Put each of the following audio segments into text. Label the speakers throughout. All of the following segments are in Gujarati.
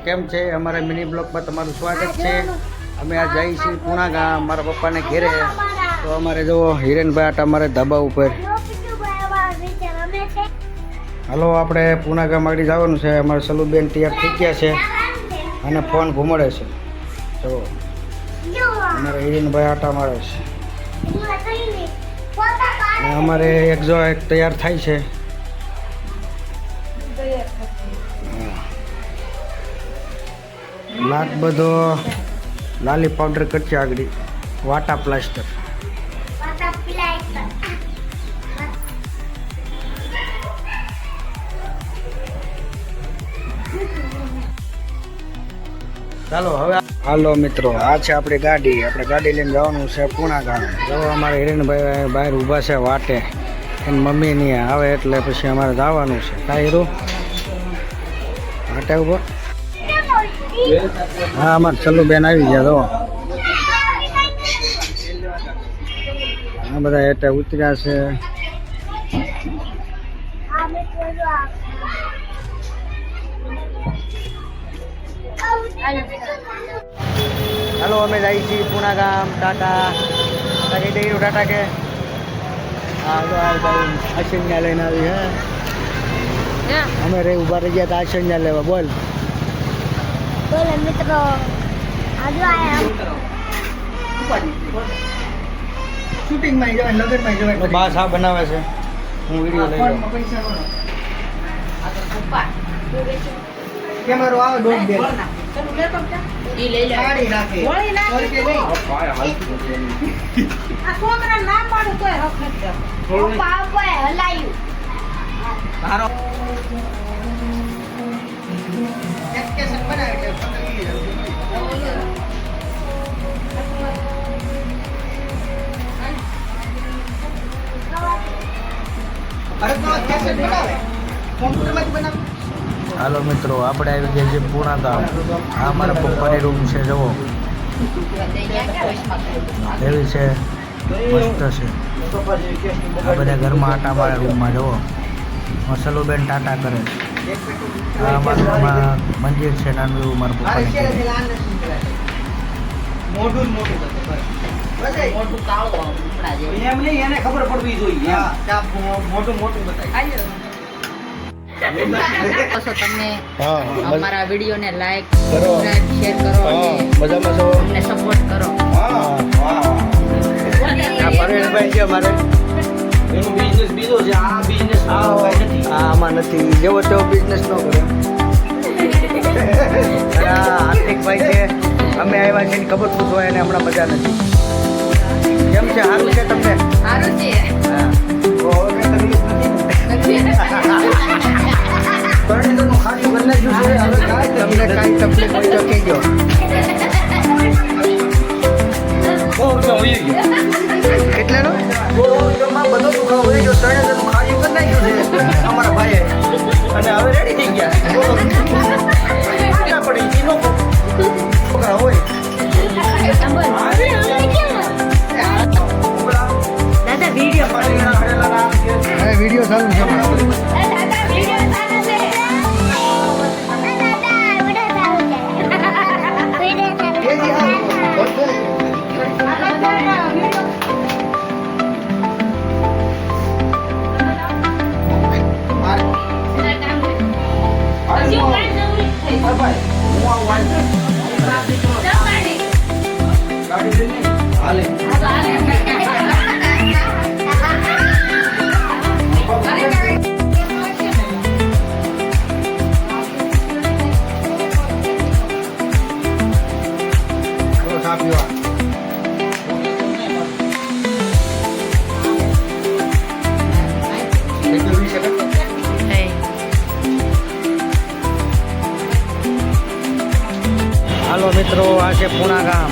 Speaker 1: કેમ છે? અમારા મિની બ્લોગમાં તમારું સ્વાગત છે. અમે આ જઈએ છીએ પૂણા ગામ મારા પપ્પાને ઘેરે. તો અમારે જો હિરેનભાઈ આટા અમારે ધાબા ઉપર. હાલો આપણે પૂણા ગામ આગળ જવાનું છે. અમારે સલુબેન તૈયાર થઈ ગયા છે અને ફોન ઘુમાડે છે. જો અમારે હિરેનભાઈ આટા મારે છે અને અમારે એક તૈયાર થાય છે. લાટ બધો લાલી પાવડર કરશે આગળ વાટા પ્લાસ્ટર. ચાલો હવે હાલો મિત્રો, આ છે આપણી ગાડી. આપણે ગાડી લઈને જવાનું છે પૂણા ગામ. જો અમારે હિરેનભાઈ બહાર ઊભા છે વાટે. એની મમ્મી નહીં આવે એટલે પછી અમારે જવાનું છે. કાંઈ હીરો વાટે ઉભો. હા અમારે સલુબેન આવી ગયા. તો આ બધા એટલે ઉતર્યા છે. હાલો અમે જઈએ છીએ પૂણા ગામ. ટાટા ટાટા કે આશન્યા લઈને આવી હે. અમે રે ઉભા રહી ગયા હતા આશન્યા લેવા. બોલ
Speaker 2: મિત્રો
Speaker 1: શૂટિંગમાં જવાય, લગનમાં જવાય. બસ આ બનાવે છે. હું વિડીયો લઈ લઉં. કેમેરો આવે દોઢ બે ઈ લઈ લે. ગાડી રાખે ઓળી નાખી કે નહીં. આ છોકરા ના પાડું તોય હક નથી. પાપા હલાયું તારો એક કેસેટ બનાવે એટલે પકડી લે. અરે તો કેસેટ બનાવે કોમ્પ્યુટરમાં જ બનાવે. હાલો મિત્રો, આપણે આવી ગયા છીએ પૂણા ગામ. આ અમારા પપ્પાની રૂમ છે. જુઓ એવી છે, મસ્ત છે. આ બધા ઘરમાં આટા અમારા રૂમમાં. જુઓ સલુબેન ટાટા કરે. આ અમારા મંદિર છે નાનું એવું મારા પપ્પાને. એને ખબર પડવી જોઈએ. મોટું બતાવી.
Speaker 2: તમને અમારા વિડીયોને લાઈક
Speaker 1: કરો,
Speaker 2: શેર કરો,
Speaker 1: મજામાં છો,
Speaker 2: અમને સપોર્ટ કરો.
Speaker 1: આ પરેશભાઈ છે અમારે. એનો બિઝનેસ બીજો છે. આ બિઝનેસ આમાં નથી. જેવો તેવો બિઝનેસ ન કરે. હાર્દિકભાઈ છે. અમે આવ્યા છે એની ખબર પૂછવા એને હમણાં મજા નથી. કેમ છે? સારું છે તમને?
Speaker 2: સારું છે.
Speaker 1: હા તમને કાંઈ તકલીફ હોય તો કહેજો. કેટલાનો બધો દુખાવો હોય જો. 3,000 ખાલી કરી નાખ્યું છે અમારા ભાઈએ અને હવે રેડી થઈ ગયા. પડી છોકરા હોય.
Speaker 2: દાદા
Speaker 1: વિડીયો સારું છે. હાલો મિત્રો, આ છે પૂણા ગામ.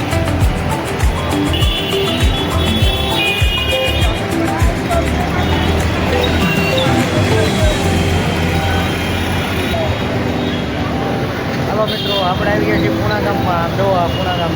Speaker 1: હાલો મિત્રો, આપણે આવી ગયા છીએ પૂણા ગામમાં. જો આ પૂણા ગામ.